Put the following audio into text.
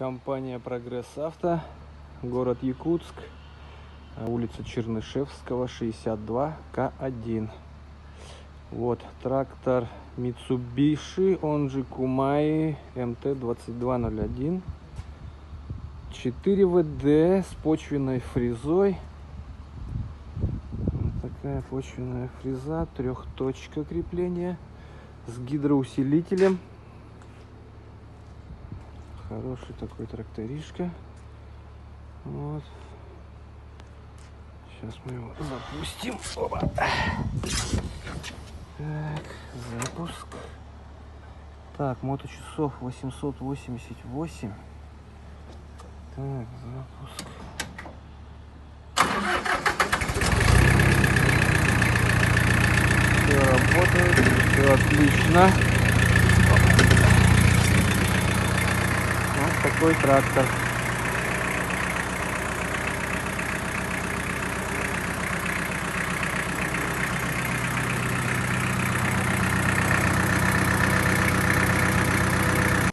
Компания Прогресс Авто, город Якутск, улица Чернышевского, 62, К1. Вот трактор Mitsubishi, он же Kumai МТ-2201. 4 ВД с почвенной фрезой. Вот такая почвенная фреза, трехточка крепления с гидроусилителем. Хороший такой тракторишка. Вот. Сейчас мы его запустим. Опа. Так, запуск. Так, моточасов 888. Так, запуск. Все работает, все отлично. Вот такой трактор.